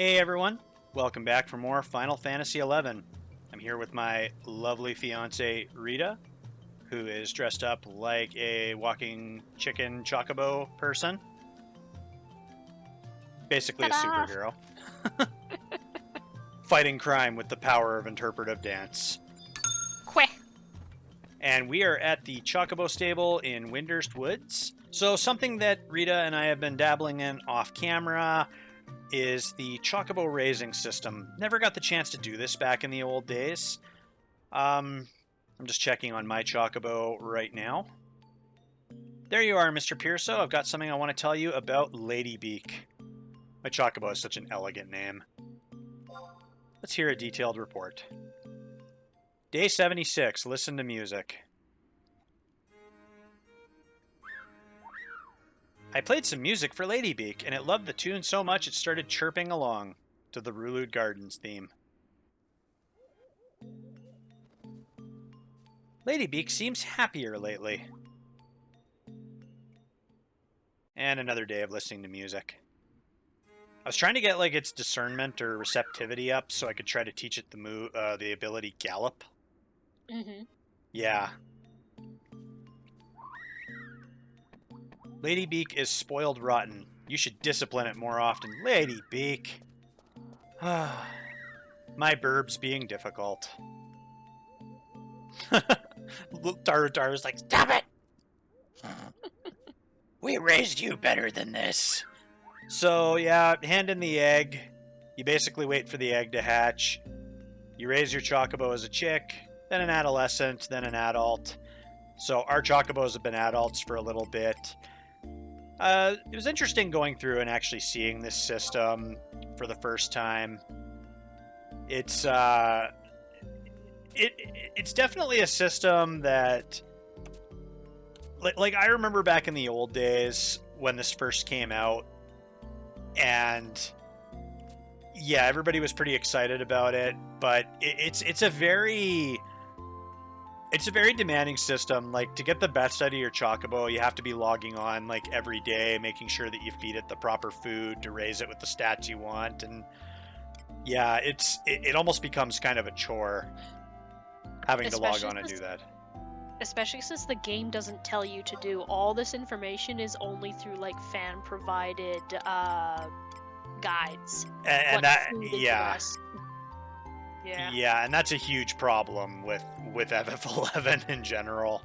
Hey everyone, welcome back for more Final Fantasy XI. I'm here with my lovely fiancee Rita, who is dressed up like a walking chicken chocobo person. Basically Ta-da! a superhero. Fighting crime with the power of interpretive dance. Queh. And we are at the Chocobo Stable in Windurst Woods. So something that Rita and I have been dabbling in off camera is the Chocobo Raising system. Never got the chance to do this back in the old days. I'm just checking on my Chocobo right now. There you are, Mrpierso. I've got something I want to tell you about Lady Beak. My Chocobo is such an elegant name. Let's hear a detailed report. Day 76. Listen to music. I played some music for Lady Beak, and it loved the tune so much it started chirping along to the Rulude Gardens theme. Lady Beak seems happier lately. And another day of listening to music. I was trying to get its discernment or receptivity up so I could try to teach it the ability Gallop. Mm-hmm. Yeah. Lady Beak is spoiled rotten. You should discipline it more often. Lady Beak. My burb's being difficult. Taru's like, stop it! We raised you better than this. So, yeah, hand in the egg. You basically wait for the egg to hatch. You raise your Chocobo as a chick, then an adolescent, then an adult. So our Chocobos have been adults for a little bit. It was interesting going through and actually seeing this system for the first time. It's definitely a system that, like I remember back in the old days when this first came out, and yeah, everybody was pretty excited about it. But it's a very demanding system. Like, to get the best out of your Chocobo, you have to be logging on every day, making sure that you feed it the proper food to raise it with the stats you want. And yeah, it almost becomes kind of a chore having to log on and do that. Especially since the game doesn't tell you to do all this information is only through fan provided guides. And that, yeah. Yeah, and that's a huge problem with FF11 in general.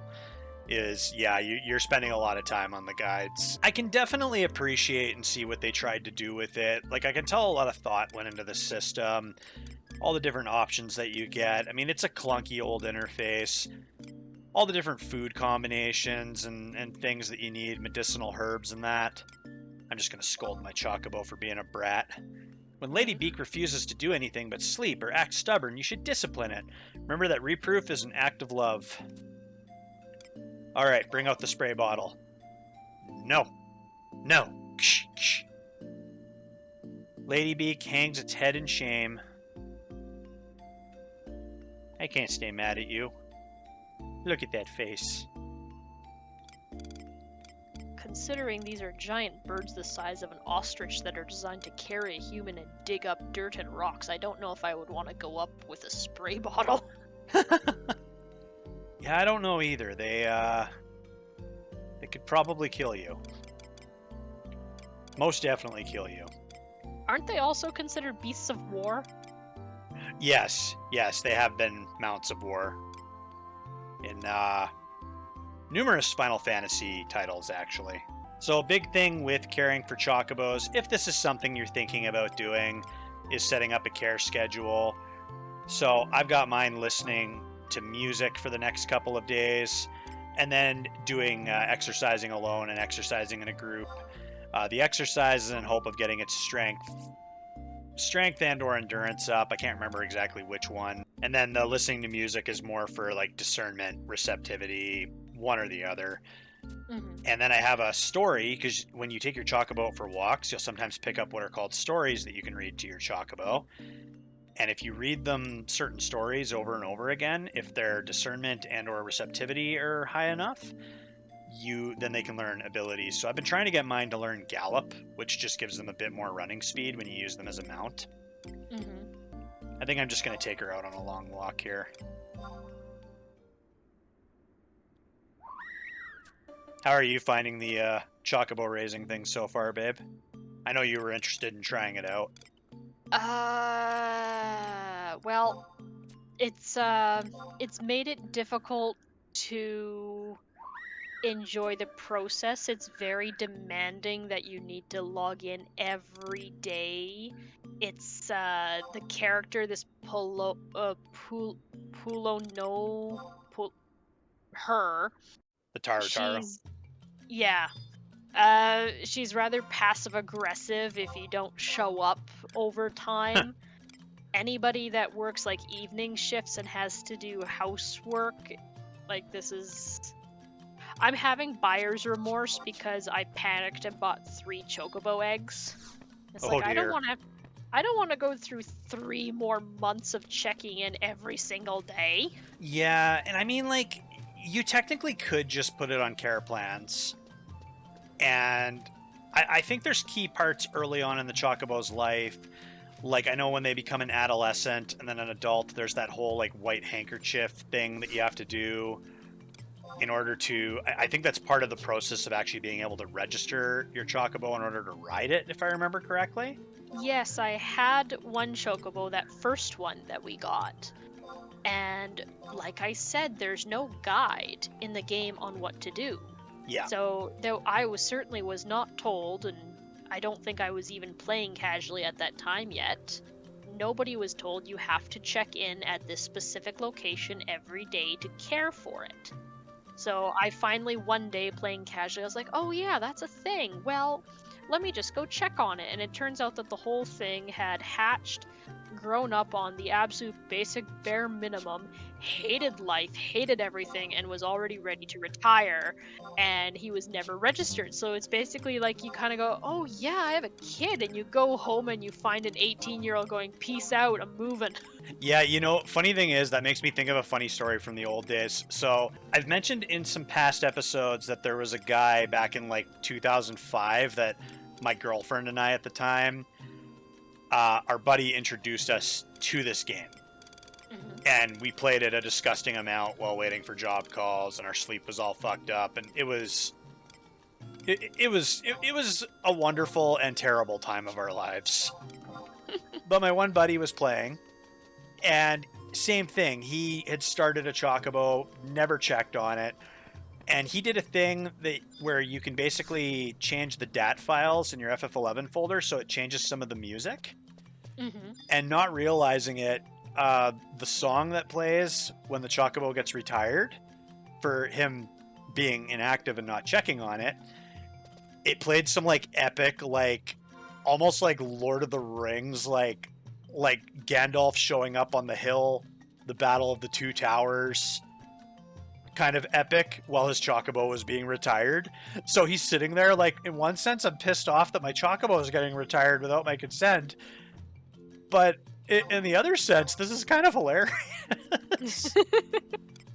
Is, yeah, you're spending a lot of time on the guides. I can definitely appreciate and see what they tried to do with it. I can tell a lot of thought went into the system, all the different options that you get. I mean, it's a clunky old interface. All the different food combinations and things that you need, medicinal herbs and that. I'm just going to scold my Chocobo for being a brat. When Lady Beak refuses to do anything but sleep or act stubborn, you should discipline it. Remember that reproof is an act of love. Alright, bring out the spray bottle. No. No. Ksh, ksh. Lady Beak hangs its head in shame. I can't stay mad at you. Look at that face. Considering these are giant birds the size of an ostrich that are designed to carry a human and dig up dirt and rocks, I don't know if I would want to go up with a spray bottle. Yeah, I don't know either. They could probably kill you. Most definitely kill you. Aren't they also considered beasts of war? Yes, they have been mounts of war in numerous Final Fantasy titles, actually. So a big thing with caring for Chocobos, if this is something you're thinking about doing, is setting up a care schedule. So I've got mine listening to music for the next couple of days, and then doing exercising alone and exercising in a group. The exercise is in hope of getting its strength and or endurance up. I can't remember exactly which one. And then the listening to music is more for discernment, receptivity, one or the other. Mm-hmm. And then I have a story, because when you take your Chocobo for walks, you'll sometimes pick up what are called stories that you can read to your Chocobo. And if you read them certain stories over and over again, if their discernment and or receptivity are high enough, then they can learn abilities. So I've been trying to get mine to learn gallop, which just gives them a bit more running speed when you use them as a mount. I think I'm just going to take her out on a long walk here. How are you finding the Chocobo Raising thing so far, babe? I know you were interested in trying it out. Well, it's made it difficult to enjoy the process. It's very demanding that you need to log in every day. It's the character, this her. The Taro. She's she's rather passive aggressive if you don't show up over time. Anybody that works like evening shifts and has to do housework, like this is. I'm having buyer's remorse because I panicked and bought 3 Chocobo eggs. It's Oh, like dear. I don't want to go through 3 more months of checking in every single day. Yeah, and I mean, like, you technically could just put it on care plans. And I think there's key parts early on in the Chocobo's life. Like, I know when they become an adolescent and then an adult, there's that whole, like, white handkerchief thing that you have to do in order to... I think that's part of the process of actually being able to register your Chocobo in order to ride it, if I remember correctly. Yes, I had one Chocobo, that first one that we got. And like I said, there's no guide in the game on what to do. Yeah. So, though I certainly was not told, and I don't think I was even playing casually at that time yet, nobody was told you have to check in at this specific location every day to care for it. So I finally, one day playing casually, I was like, oh yeah, that's a thing. Well, let me just go check on it. And it turns out that the whole thing had hatched, grown up on the absolute basic bare minimum, hated life, hated everything, and was already ready to retire, and he was never registered. So it's basically like you kind of go, oh yeah, I have a kid, and you go home and you find an 18-year-old going, peace out, I'm moving. Yeah, you know, funny thing is, that makes me think of a funny story from the old days. So I've mentioned in some past episodes that there was a guy back in like 2005 that my girlfriend and I at the time, our buddy introduced us to this game. And we played it a disgusting amount while waiting for job calls, and our sleep was all fucked up, and it was a wonderful and terrible time of our lives. But my one buddy was playing, and same thing. He had started a Chocobo, never checked on it, and he did a thing where you can basically change the DAT files in your FF11 folder so it changes some of the music. And not realizing it, the song that plays when the Chocobo gets retired, for him being inactive and not checking on it, it played some like epic, like almost like Lord of the Rings, like Gandalf showing up on the hill, the Battle of the Two Towers kind of epic, while his Chocobo was being retired. So he's sitting there like, in one sense, I'm pissed off that my Chocobo is getting retired without my consent. But in the other sense, this is kind of hilarious.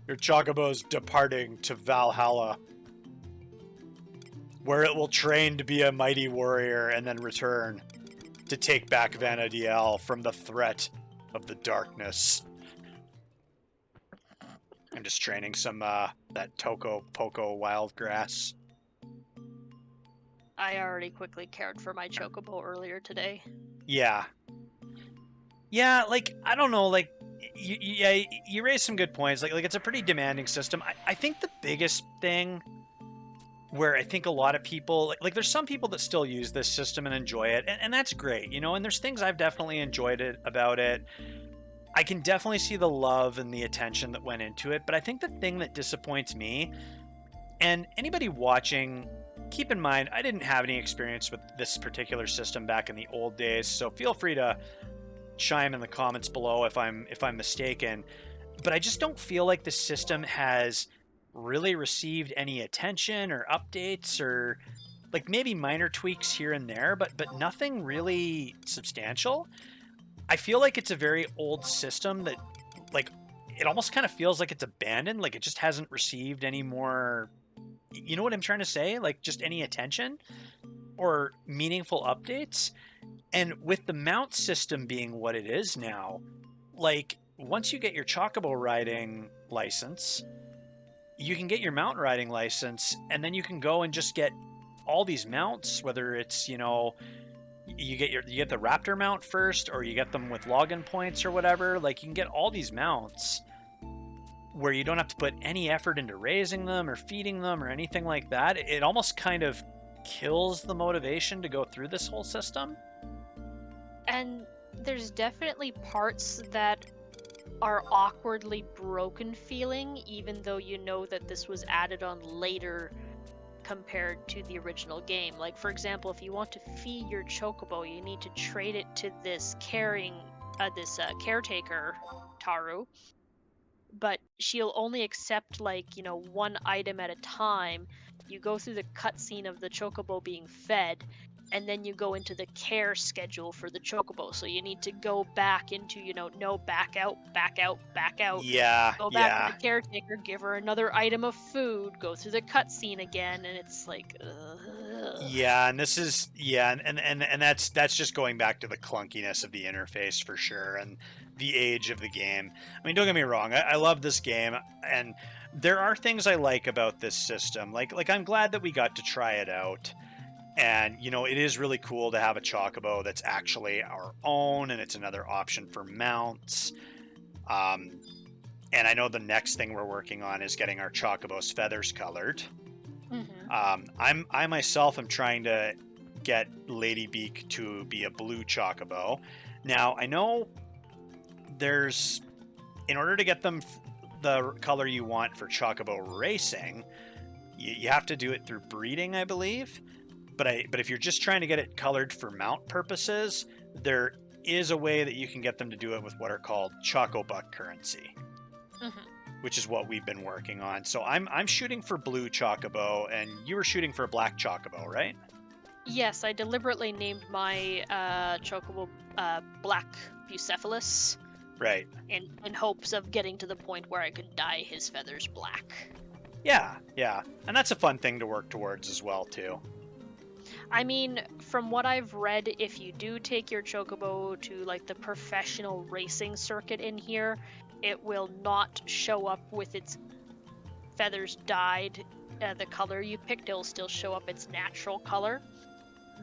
Your Chocobo's departing to Valhalla, where it will train to be a mighty warrior and then return to take back Vanadiel from the threat of the darkness. I'm just training some that Toko Poco wild grass. I already quickly cared for my Chocobo earlier today. Yeah. Yeah, like, I don't know, like, you raised some good points. Like it's a pretty demanding system. I think the biggest thing where I think a lot of people, like there's some people that still use this system and enjoy it, and that's great, you know, and there's things I've definitely enjoyed about it. I can definitely see the love and the attention that went into it, but I think the thing that disappoints me, and anybody watching, keep in mind, I didn't have any experience with this particular system back in the old days, so feel free to chime in the comments below if I'm mistaken, but I just don't feel like the system has really received any attention or updates, or like maybe minor tweaks here and there, but nothing really substantial. I feel like it's a very old system that, like, it almost kind of feels like it's abandoned, like it just hasn't received any more You know what I'm trying to say? Like, just any attention or meaningful updates. And with the mount system being what it is now, like, once you get your Chocobo riding license, you can get your mountain riding license, and then you can go and just get all these mounts, whether it's, you know, you get the raptor mount first, or you get them with login points or whatever. Like, you can get all these mounts where you don't have to put any effort into raising them or feeding them or anything like that. It almost kind of kills the motivation to go through this whole system. And there's definitely parts that are awkwardly broken feeling, even though you know that this was added on later compared to the original game. Like, for example, if you want to feed your Chocobo, you need to trade it to this caretaker, Taru. But she'll only accept, like, you know, one item at a time. You go through the cutscene of the Chocobo being fed, and then you go into the care schedule for the Chocobo. So you need to go back into, you know, no, back out, back out, back out. Yeah, Go back to the caretaker, give her another item of food, go through the cutscene again, and it's like, ugh. Yeah, and this is and that's just going back to the clunkiness of the interface for sure, and the age of the game. I mean, don't get me wrong, I love this game, and there are things I like about this system. Like I'm glad that we got to try it out. And, you know, it is really cool to have a Chocobo that's actually our own, and it's another option for mounts. And I know the next thing we're working on is getting our Chocobo's feathers colored. I myself am trying to get Lady Beak to be a blue Chocobo. Now, I know there's, in order to get them the color you want for Chocobo Racing, you have to do it through breeding, I believe. But if you're just trying to get it colored for mount purposes, there is a way that you can get them to do it with what are called Chocobuck currency, which is what we've been working on. So I'm shooting for blue Chocobo, and you were shooting for a black Chocobo, right? Yes, I deliberately named my Chocobo Black Bucephalus. Right. In hopes of getting to the point where I could dye his feathers black. Yeah. And that's a fun thing to work towards as well, too. I mean, from what I've read, if you do take your Chocobo to, like, the professional racing circuit in here, it will not show up with its feathers dyed the color you picked. It'll still show up its natural color.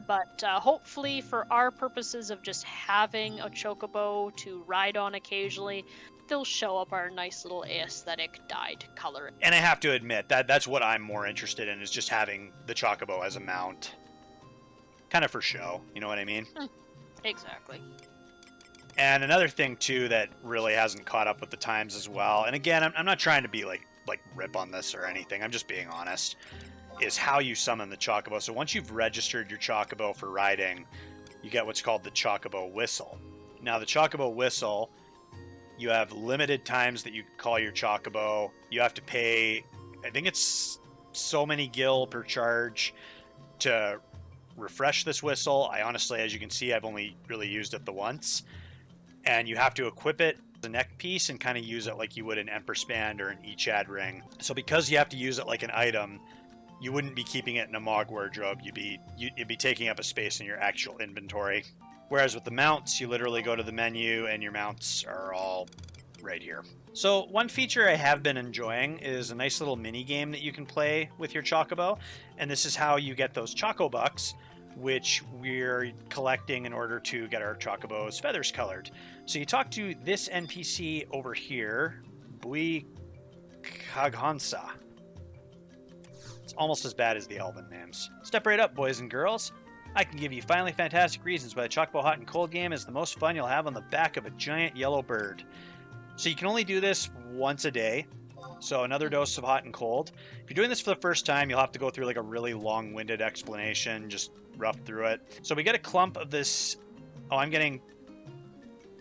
But hopefully, for our purposes of just having a Chocobo to ride on occasionally, they'll show up our nice little aesthetic dyed color. And I have to admit, that's what I'm more interested in, is just having the Chocobo as a mount. Kind of for show, you know what I mean? Exactly. And another thing, too, that really hasn't caught up with the times as well, and again, I'm not trying to be like rip on this or anything, I'm just being honest, is how you summon the Chocobo. So once you've registered your Chocobo for riding, you get what's called the Chocobo Whistle. Now, the Chocobo Whistle, you have limited times that you can call your Chocobo. You have to pay, I think it's so many gil per charge to refresh this whistle. I honestly, as you can see, I've only really used it the once. And you have to equip it as a neck piece and kind of use it like you would an Empress Band or an Echad ring. So because you have to use it like an item, you wouldn't be keeping it in a Mog wardrobe. You'd be taking up a space in your actual inventory. Whereas with the mounts, you literally go to the menu and your mounts are all right here. So one feature I have been enjoying is a nice little mini game that you can play with your Chocobo, and this is how you get those Chocobucks, which we're collecting in order to get our Chocobo's feathers colored. So you talk to this NPC over here, Bui Kaghansa. It's almost as bad as the Elven names. Step right up, boys and girls. I can give you finally fantastic reasons why the Chocobo Hot and Cold game is the most fun you'll have on the back of a giant yellow bird. So you can only do this once a day. So another dose of hot and cold. If you're doing this for the first time, you'll have to go through like a really long-winded explanation, just rough through it. So we get a clump of this. Oh, I'm getting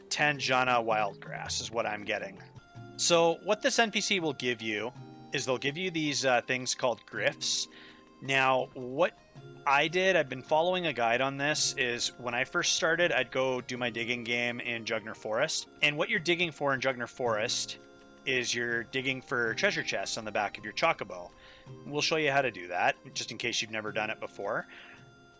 Tanjana wildgrass is what I'm getting. So what this NPC will give you is they'll give you these things called glyphs. Now, what I did, I've been following a guide on this, is when I first started, I'd go do my digging game in Jugner Forest. And what you're digging for in Jugner Forest is you're digging for treasure chests on the back of your Chocobo. we'll show you how to do that, just in case you've never done it before.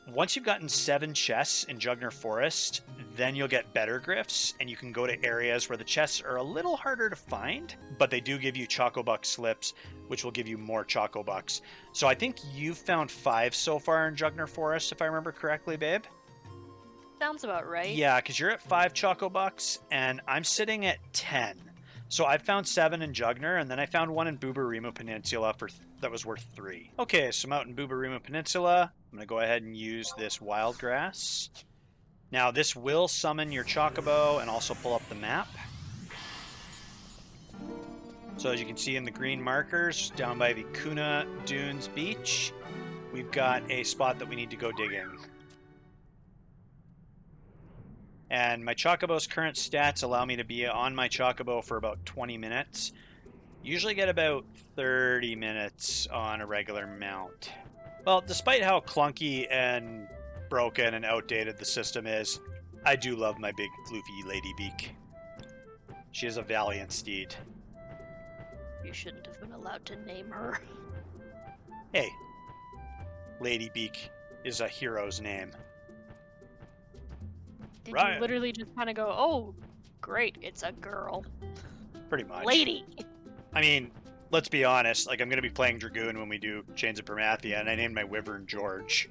Once you've gotten 7 chests in Jugner Forest, then you'll get better glyphs, and you can go to areas where the chests are a little harder to find, but they do give you Chocobuck slips, which will give you more Chocobucks. So I think you've found 5 so far in Jugner Forest, if I remember correctly, babe? Sounds about right. Yeah, because you're at 5 Chocobucks, and I'm sitting at 10. So I found 7 in Jugner, and then I found 1 in Boobarima Peninsula that was worth 3. Okay, so I'm out in Boobarima Peninsula. I'm going to go ahead and use this wild grass. Now, this will summon your Chocobo and also pull up the map. So as you can see in the green markers, down by the Kuna Dunes Beach, we've got a spot that we need to go digging. And my Chocobo's current stats allow me to be on my Chocobo for about 20 minutes. Usually get about 30 minutes on a regular mount. Well, despite how clunky and broken and outdated the system is, I do love my big floofy Lady Beak. She is a valiant steed. You shouldn't have been allowed to name her. Hey, Lady Beak is a hero's name. Did Right. you literally just kind of go, oh, great, it's a girl. Pretty much. Lady! I mean, let's be honest, like, I'm going to be playing Dragoon when we do Chains of Permathia, and I named my Wyvern George.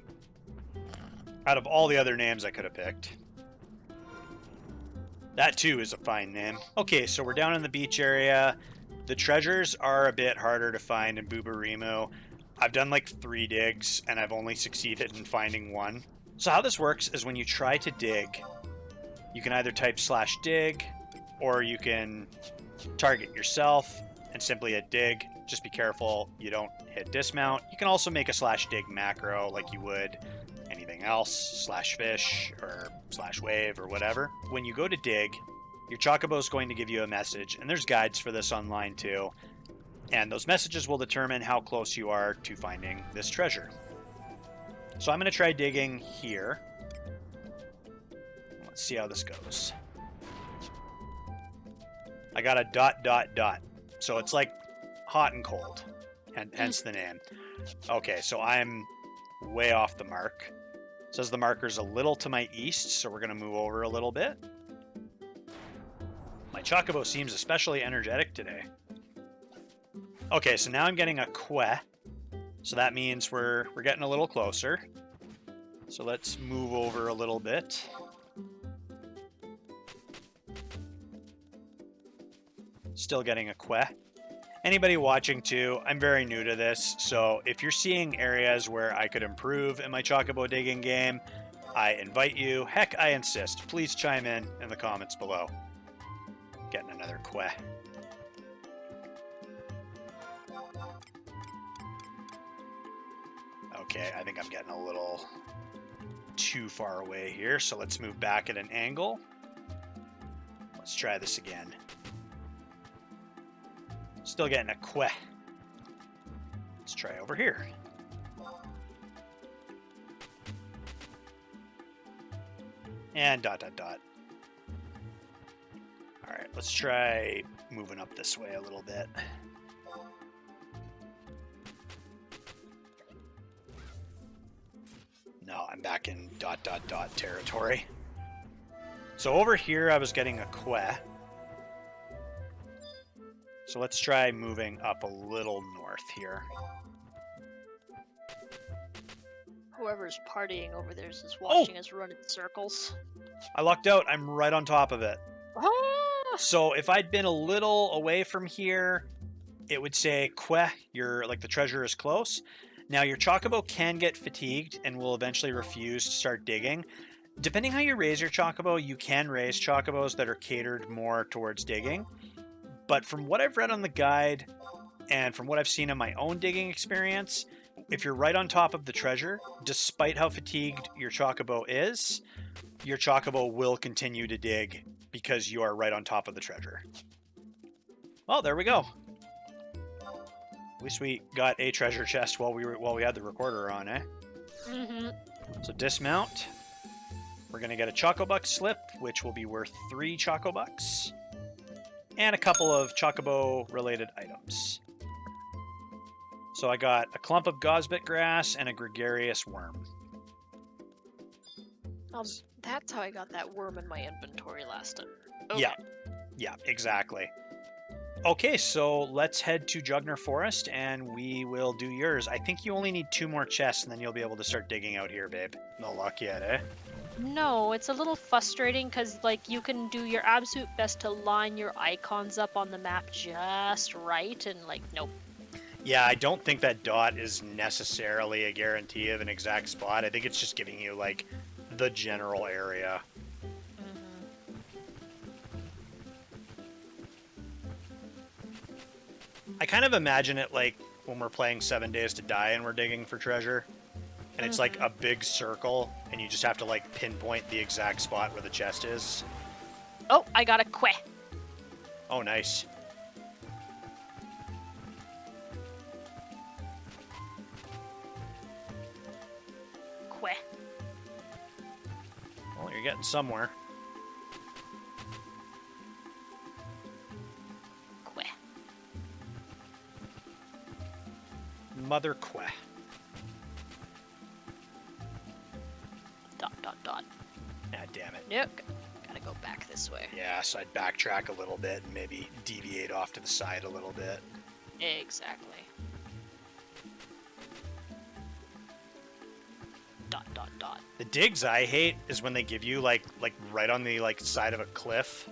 Out of all the other names I could have picked. That, too, is a fine name. Okay, so we're down in the beach area. The treasures are a bit harder to find in Boobarimo. I've done like 3 digs, and I've only succeeded in finding 1. So how this works is when you try to dig, you can either type /dig, or you can target yourself and simply hit dig. Just be careful you don't hit dismount. You can also make a /dig macro like you would anything else, /fish or /wave or whatever. When you go to dig, your Chocobo is going to give you a message, and there's guides for this online too. And those messages will determine how close you are to finding this treasure. So I'm going to try digging here. Let's see how this goes. I got a ... So it's like hot and cold, and hence the name. Okay, so I'm way off the mark. It says the marker's a little to my east, so we're going to move over a little bit. My Chocobo seems especially energetic today. Okay, so now I'm getting a que. So that means we're getting a little closer. So let's move over a little bit. Still getting a que. Anybody watching too, I'm very new to this, so if you're seeing areas where I could improve in my Chocobo digging game, I invite you, heck, I insist, please chime in the comments below. Getting another que. Okay, I think I'm getting a little too far away here, so let's move back at an angle. Let's try this again. Still getting a que. Let's try over here. And ... Alright, let's try moving up this way a little bit. No, I'm back in ... territory. So over here I was getting a que. So let's try moving up a little north here. Whoever's partying over there is just watching us run in circles. I lucked out. I'm right on top of it. Ah! So if I'd been a little away from here, it would say, que, the treasure is close. Now your Chocobo can get fatigued and will eventually refuse to start digging. Depending how you raise your Chocobo, you can raise Chocobos that are catered more towards digging. But from what I've read on the guide, and from what I've seen in my own digging experience, if you're right on top of the treasure, despite how fatigued your Chocobo is, your Chocobo will continue to dig because you are right on top of the treasure. Well, there we go. At least we got a treasure chest while we had the recorder on, eh? Mm-hmm. So dismount. We're going to get a Chocobuck slip, which will be worth 3 Chocobucks. And a couple of Chocobo-related items. So I got a clump of gosbit grass and a gregarious worm. That's how I got that worm in my inventory last time. Okay. Yeah, exactly. Okay, so let's head to Jugner Forest and we will do yours. I think you only need 2 more chests and then you'll be able to start digging out here, babe. No luck yet, eh? No, it's a little frustrating because, like, you can do your absolute best to line your icons up on the map just right, and, like, nope. Yeah, I don't think that dot is necessarily a guarantee of an exact spot. I think it's just giving you, like, the general area. I kind of imagine it like when we're playing 7 Days to Die and we're digging for treasure. And it's like a big circle, and you just have to, like, pinpoint the exact spot where the chest is. Oh, I got a que. Oh, nice. Que. Well, you're getting somewhere. Que. Mother que. Dot, dot, dot. Ah, damn it. Nope. Gotta go back this way. Yeah, so I'd backtrack a little bit and maybe deviate off to the side a little bit. Exactly. Dot, dot, dot. The digs I hate is when they give you, like right on the, like, side of a cliff.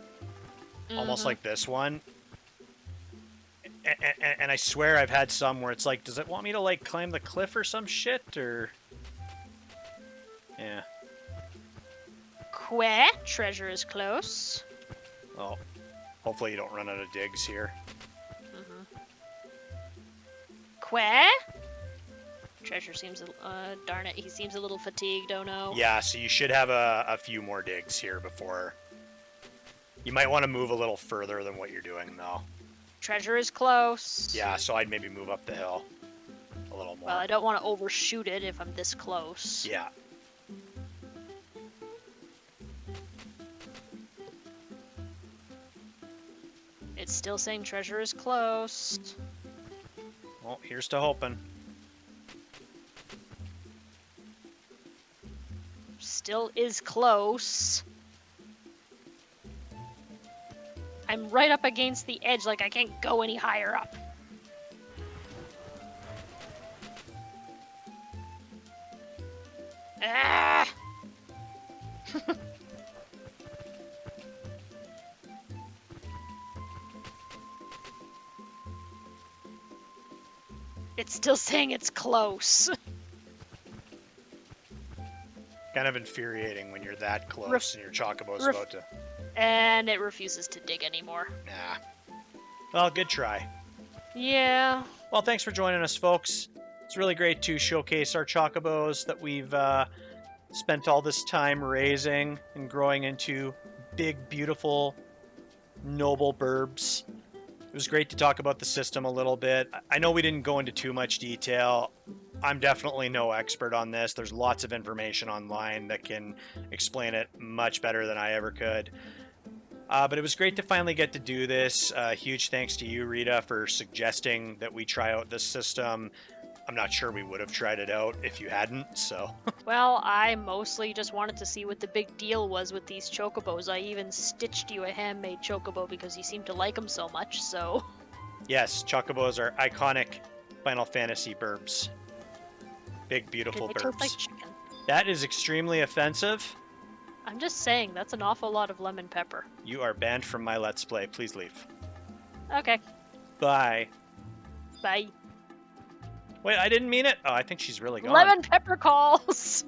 Almost like this one. And I swear I've had some where it's like, does it want me to, like, climb the cliff or some shit, or... Yeah. Que. Treasure is close. Oh, hopefully you don't run out of digs here. Que. Treasure seems, darn it, he seems a little fatigued, oh no. Yeah, so you should have a few more digs here before... You might want to move a little further than what you're doing, though. Treasure is close. Yeah, so I'd maybe move up the hill a little more. Well, I don't want to overshoot it if I'm this close. Yeah. It's still saying treasure is close. Well, here's to hoping. Still is close. I'm right up against the edge, like I can't go any higher up. Ah! It's still saying it's close. Kind of infuriating when you're that close and your Chocobo's about to... And it refuses to dig anymore. Nah. Well, good try. Yeah. Well, thanks for joining us, folks. It's really great to showcase our Chocobos that we've spent all this time raising and growing into big, beautiful, noble burbs. It was great to talk about the system a little bit. I know we didn't go into too much detail. I'm definitely no expert on this. There's lots of information online that can explain it much better than I ever could. But it was great to finally get to do this. Huge thanks to you, Rita, for suggesting that we try out this system. I'm not sure we would have tried it out if you hadn't, so... Well, I mostly just wanted to see what the big deal was with these Chocobos. I even stitched you a handmade Chocobo because you seem to like them so much, so... Yes, Chocobos are iconic Final Fantasy burbs. Big, beautiful burbs. Taste like chicken. That is extremely offensive. I'm just saying, that's an awful lot of lemon pepper. You are banned from my Let's Play. Please leave. Okay. Bye. Bye. Wait, I didn't mean it. Oh, I think she's really gone. Lemon pepper calls!